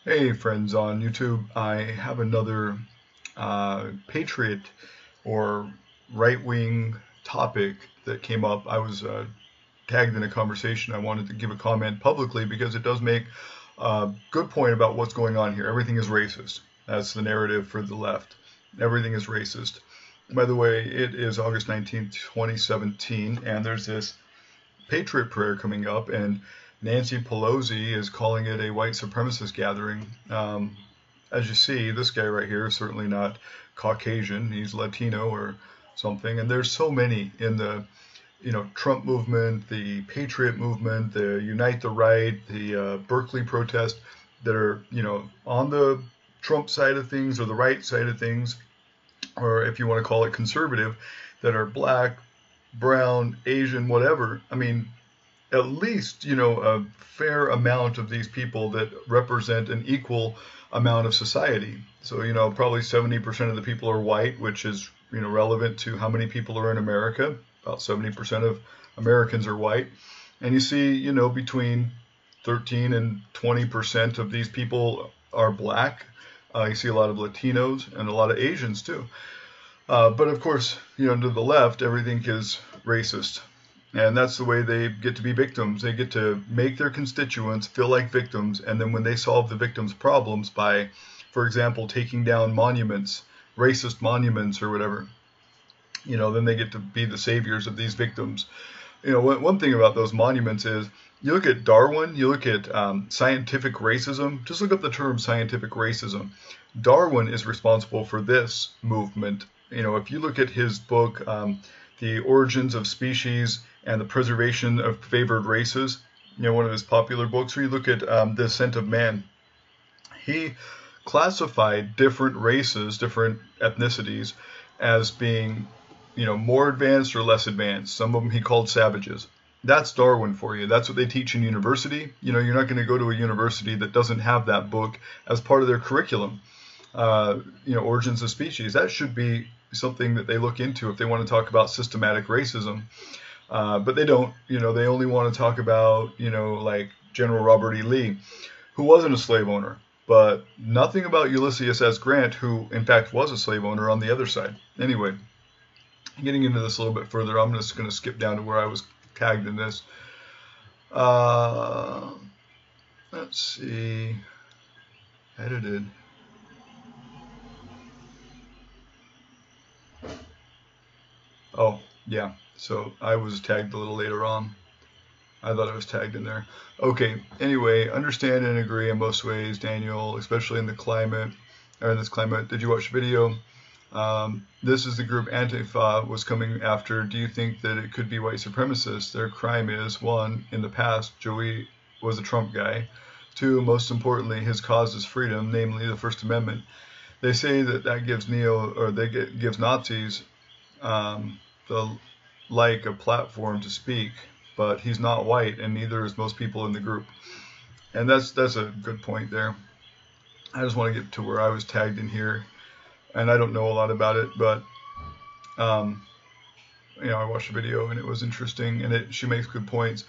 Hey friends on YouTube, I have another patriot or right-wing topic that came up. I was tagged in a conversation. I wanted to give a comment publicly because it does make a good point about what's going on here. Everything is racist. That's the narrative for the left. Everything is racist. By the way, it is August 19th, 2017, and there's this Patriot Prayer coming up, and Nancy Pelosi is calling it a white supremacist gathering. As you see, this guy right here is certainly not Caucasian. He's Latino or something. And there's so many in the, Trump movement, the Patriot movement, the Unite the Right, the Berkeley protest that are, on the Trump side of things or the right side of things, or if you want to call it conservative, that are black, brown, Asian, whatever. I mean, at least, a fair amount of these people that represent an equal amount of society. So, probably 70% of the people are white, which is, relevant to how many people are in America. About 70% of Americans are white. And you see, between 13 and 20% of these people are black. You see a lot of Latinos and a lot of Asians too. But of course, to the left, everything is racist. And that's the way they get to be victims. They get to make their constituents feel like victims. And then when they solve the victims' problems by, for example, taking down monuments, racist monuments or whatever, then they get to be the saviors of these victims. One thing about those monuments is, you look at Darwin, you look at scientific racism, just look up the term scientific racism. Darwin is responsible for this movement. If you look at his book, The Origins of Species and the Preservation of Favored Races, one of his popular books, or you look at The Ascent of Man, he classified different races, different ethnicities, as being, more advanced or less advanced. Some of them he called savages. That's Darwin for you. That's what they teach in university. You're not going to go to a university that doesn't have that book as part of their curriculum. Origins of Species. That should be something that they look into if they want to talk about systematic racism. But they don't. They only want to talk about, like General Robert E. Lee, who wasn't a slave owner, but nothing about Ulysses S. Grant, who in fact was a slave owner on the other side. Anyway, getting into this a little bit further, I'm just going to skip down to where I was tagged in this. Let's see. Edited. Oh, yeah. So I was tagged a little later on. I thought I was tagged in there. Okay. Anyway, understand and agree in most ways, Daniel, especially in the climate, or in this climate. Did you watch the video? This is the group Antifa was coming after. Do you think that it could be white supremacists? Their crime is, one, in the past, Joey was a Trump guy. Two, most importantly, his cause is freedom, namely the First Amendment. They say that gives gives Nazis a platform to speak, but he's not white, and neither is most people in the group. And that's a good point there. I just want to get to where I was tagged in here. And I don't know a lot about it, but I watched the video and it was interesting, and she makes good points.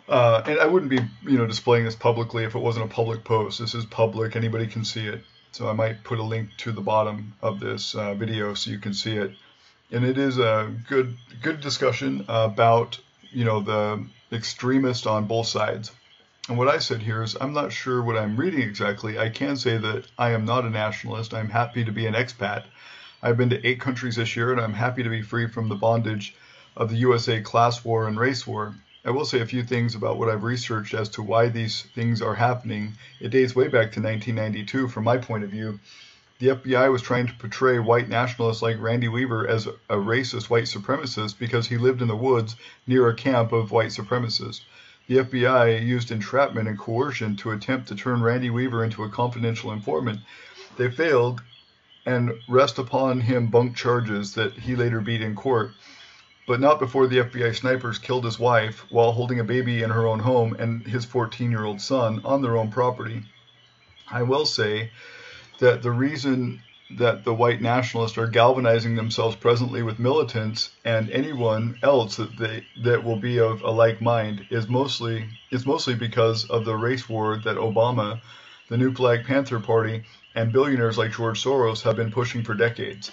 And I wouldn't be displaying this publicly if it wasn't a public post. This is public; anybody can see it. So I might put a link to the bottom of this video so you can see it. And it is a good discussion about the extremists on both sides. And what I said here is, I'm not sure what I'm reading exactly. I can say that I am not a nationalist. I'm happy to be an expat. I've been to 8 countries this year, and I'm happy to be free from the bondage of the USA class war and race war. I will say a few things about what I've researched as to why these things are happening. It dates way back to 1992 from my point of view. The FBI was trying to portray white nationalists like Randy Weaver as a racist white supremacist because he lived in the woods near a camp of white supremacists. The FBI used entrapment and coercion to attempt to turn Randy Weaver into a confidential informant. They failed and rest upon him bunk charges that he later beat in court, but not before the FBI snipers killed his wife while holding a baby in her own home and his 14-year-old son on their own property. I will say that the reason that the white nationalists are galvanizing themselves presently with militants and anyone else that will be of a like mind is mostly because of the race war that Obama the new Black Panther Party, and billionaires like George Soros have been pushing for decades.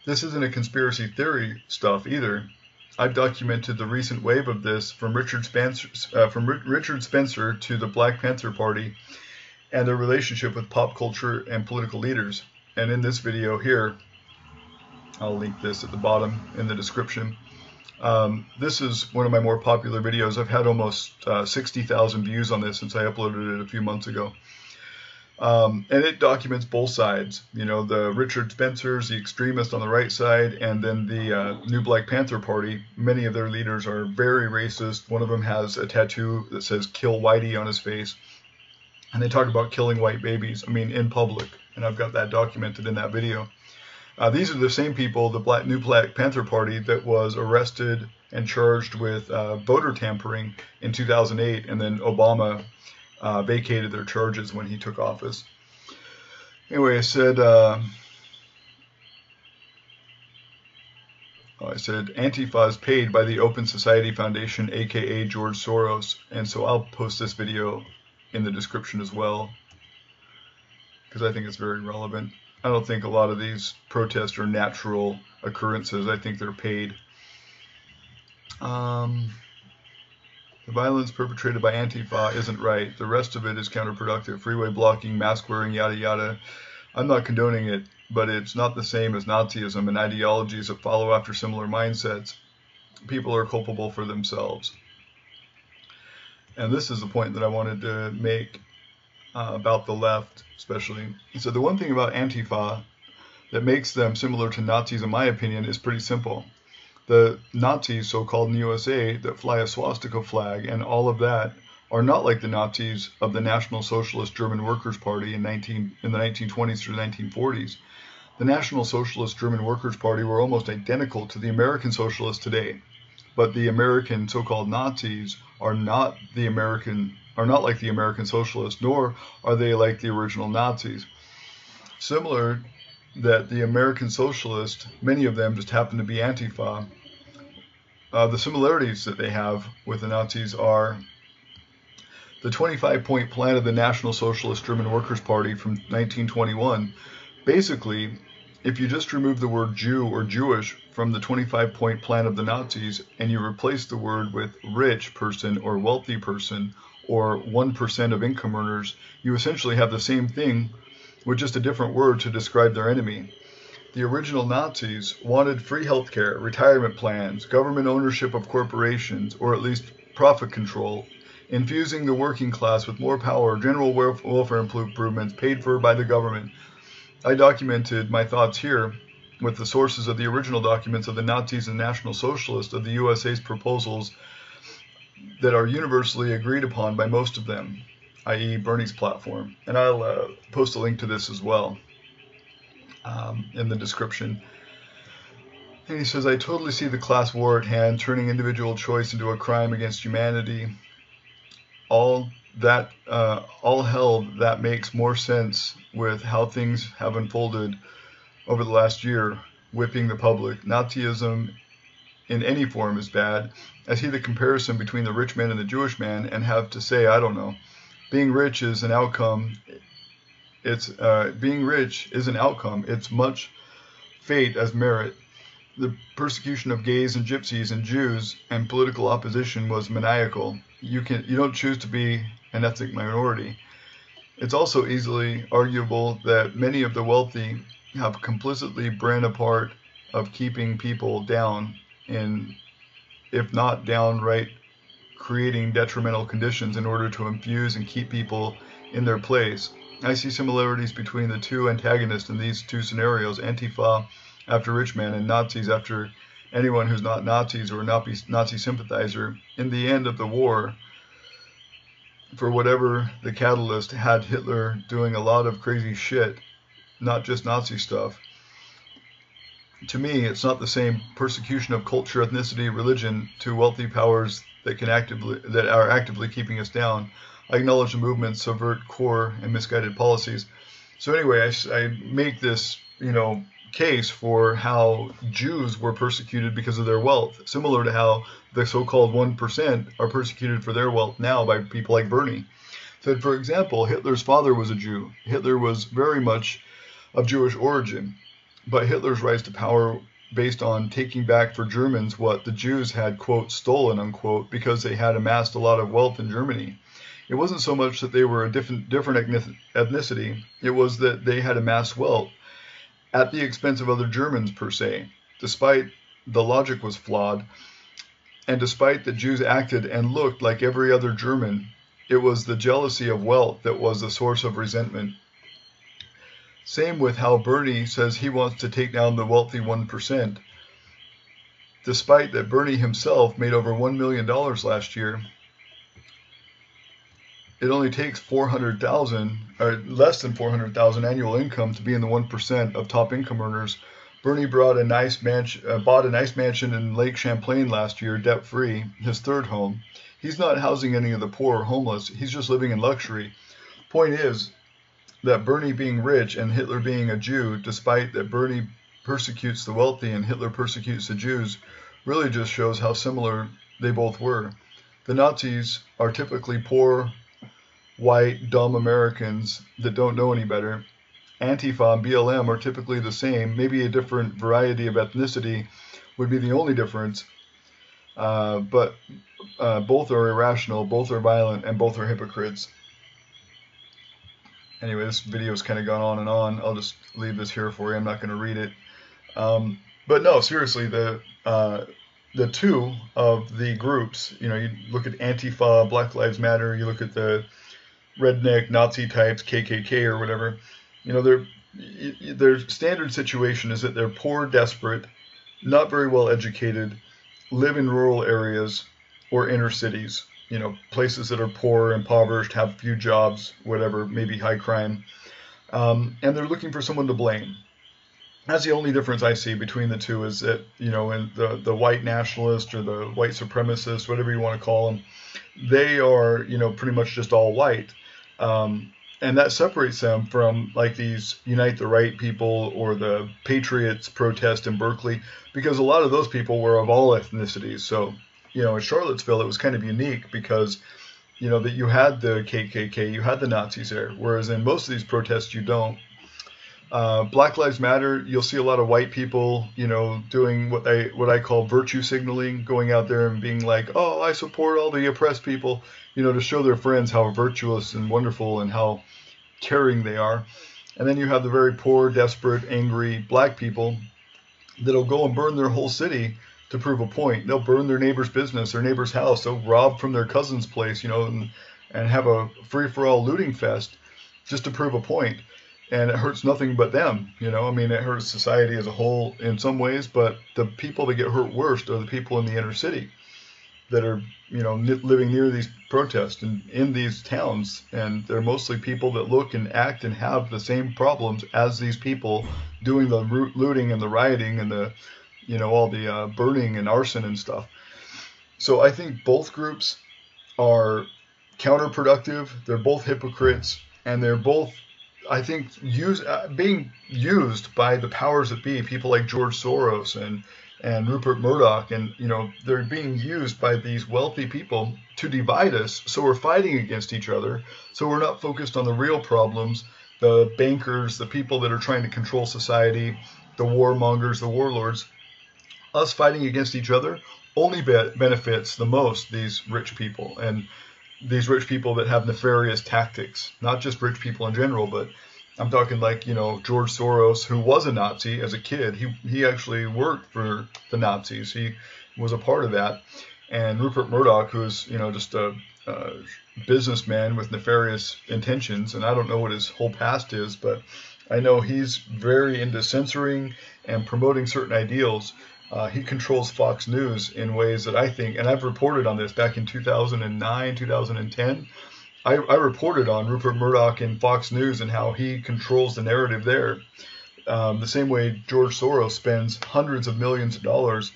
This isn't a conspiracy theory stuff either. I've documented the recent wave of this from Richard Spencer to the Black Panther Party and their relationship with pop culture and political leaders. And in this video here, I'll link this at the bottom in the description. This is one of my more popular videos. I've had almost 60,000 views on this since I uploaded it a few months ago. And it documents both sides, you know, the Richard Spencers, the extremists on the right side, and then the new Black Panther Party. Many of their leaders are very racist. One of them has a tattoo that says "Kill Whitey" on his face. And they talk about killing white babies, I mean, in public. And I've got that documented in that video. These are the same people, the new Black Panther Party, that was arrested and charged with voter tampering in 2008, and then Obama vacated their charges when he took office. Anyway, I said Antifa is paid by the Open Society Foundation, aka George Soros, and so I'll post this video in the description as well because I think it's very relevant. I don't think a lot of these protests are natural occurrences. I think they're paid. The violence perpetrated by Antifa isn't right. The rest of it is counterproductive. Freeway blocking, mask wearing, yada yada. I'm not condoning it, but it's not the same as Nazism and ideologies that follow after similar mindsets. People are culpable for themselves. And this is the point that I wanted to make about the left, especially. So the one thing about Antifa that makes them similar to Nazis, in my opinion, is pretty simple. The Nazis, so-called in the USA, that fly a swastika flag and all of that are not like the Nazis of the National Socialist German Workers' Party in the 1920s through the 1940s. The National Socialist German Workers' Party were almost identical to the American Socialists today, but the American so-called Nazis are not like the American Socialists, nor are they like the original Nazis. Similar that the American Socialists, many of them just happen to be Antifa. The similarities that they have with the Nazis are the 25-point plan of the National Socialist German Workers' Party from 1921. Basically, if you just remove the word Jew or Jewish from the 25-point plan of the Nazis and you replace the word with rich person or wealthy person or 1% of income earners, you essentially have the same thing with just a different word to describe their enemy. The original Nazis wanted free healthcare, retirement plans, government ownership of corporations, or at least profit control, infusing the working class with more power, general welfare improvements paid for by the government. I documented my thoughts here with the sources of the original documents of the Nazis and National Socialists of the USA's proposals that are universally agreed upon by most of them, i.e. Bernie's platform. And I'll post a link to this as well in the description. And he says, I totally see the class war at hand, turning individual choice into a crime against humanity. All hell that makes more sense with how things have unfolded over the last year, whipping the public. Nazism in any form is bad. I see the comparison between the rich man and the Jewish man and have to say, I don't know. Being rich is an outcome. Being rich is an outcome. It's much fate as merit. The persecution of gays and gypsies and Jews and political opposition was maniacal. You don't choose to be an ethnic minority. It's also easily arguable that many of the wealthy have complicitly been a part of keeping people down, and if not downright creating detrimental conditions in order to infuse and keep people in their place. I see similarities between the two antagonists in these two scenarios, Antifa after rich man and Nazis after anyone who's not Nazis or a Nazi sympathizer. In the end of the war, for whatever the catalyst, had Hitler doing a lot of crazy shit, not just Nazi stuff. To me, it's not the same persecution of culture, ethnicity, religion to wealthy powers that are actively keeping us down. I acknowledge the movements subvert core and misguided policies. So anyway, I make this, case for how Jews were persecuted because of their wealth, similar to how the so-called 1% are persecuted for their wealth now by people like Bernie. that, for example, Hitler's father was a Jew. Hitler was very much of Jewish origin, but Hitler's rise to power based on taking back for Germans what the Jews had, quote, stolen, unquote, because they had amassed a lot of wealth in Germany. It wasn't so much that they were a different ethnicity, it was that they had amassed wealth at the expense of other Germans, per se. Despite the logic was flawed, and despite that Jews acted and looked like every other German, it was the jealousy of wealth that was the source of resentment. Same with how Bernie says he wants to take down the wealthy 1%. Despite that Bernie himself made over $1 million last year, it only takes 400,000 or less than 400,000 annual income to be in the 1% of top income earners. Bernie bought a nice mansion in Lake Champlain last year, debt-free, his third home. He's not housing any of the poor or homeless. He's just living in luxury. Point is that Bernie being rich and Hitler being a Jew, despite that Bernie persecutes the wealthy and Hitler persecutes the Jews, really just shows how similar they both were. The Nazis are typically poor, white, dumb Americans that don't know any better. Antifa and BLM are typically the same. Maybe a different variety of ethnicity would be the only difference. But both are irrational, both are violent, and both are hypocrites. Anyway, this video's kind of gone on and on. I'll just leave this here for you. I'm not going to read it. But no, seriously, the two of the groups, you look at Antifa, Black Lives Matter, you look at the redneck Nazi types, KKK or whatever, their standard situation is that they're poor, desperate, not very well educated, live in rural areas or inner cities, places that are poor, impoverished, have few jobs, whatever, maybe high crime, and they're looking for someone to blame. That's the only difference I see between the two, is that, in the white nationalist or the white supremacist, whatever you want to call them, they are, pretty much just all white. And that separates them from like these Unite the Right people or the Patriots protest in Berkeley, because a lot of those people were of all ethnicities. So, in Charlottesville, it was kind of unique because, that you had the KKK, you had the Nazis there, whereas in most of these protests, you don't. Black Lives Matter, you'll see a lot of white people, doing what I call virtue signaling, going out there and being like, oh, I support all the oppressed people, to show their friends how virtuous and wonderful and how caring they are. And then you have the very poor, desperate, angry black people that'll go and burn their whole city to prove a point. They'll burn their neighbor's business, their neighbor's house. They'll rob from their cousin's place, and have a free-for-all looting fest just to prove a point. And it hurts nothing but them, it hurts society as a whole in some ways, but the people that get hurt worst are the people in the inner city that are, living near these protests and in these towns. And they're mostly people that look and act and have the same problems as these people doing the looting and the rioting and the, all the burning and arson and stuff. So I think both groups are counterproductive. They're both hypocrites, and they're both, I think, being used by the powers that be, people like George Soros and Rupert Murdoch, and they're being used by these wealthy people to divide us. So we're fighting against each other. So we're not focused on the real problems, the bankers, the people that are trying to control society, the warmongers, the warlords. Us fighting against each other only benefits the most these rich people, and these rich people that have nefarious tactics. Not just rich people in general, but I'm talking like, George Soros, who was a Nazi as a kid. He actually worked for the Nazis. He was a part of that. And Rupert Murdoch, who's, just a businessman with nefarious intentions. And I don't know what his whole past is, but I know he's very into censoring and promoting certain ideals. He controls Fox News in ways that I think, and I've reported on this back in 2009, 2010. I reported on Rupert Murdoch and Fox News and how he controls the narrative there. The same way George Soros spends hundreds of millions of dollars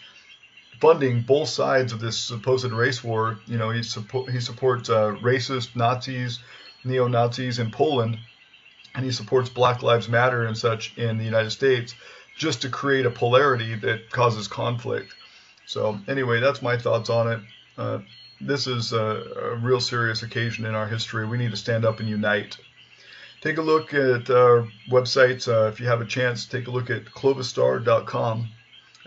funding both sides of this supposed race war. He supports racist Nazis, neo-Nazis in Poland, and he supports Black Lives Matter and such in the United States, just to create a polarity that causes conflict. So anyway, that's my thoughts on it. this is a real serious occasion in our history. We need to stand up and unite. Take a look at our websites. If you have a chance, take a look at clovistar.com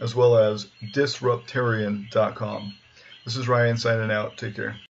as well as disruptarian.com. This is Ryan signing out. Take care.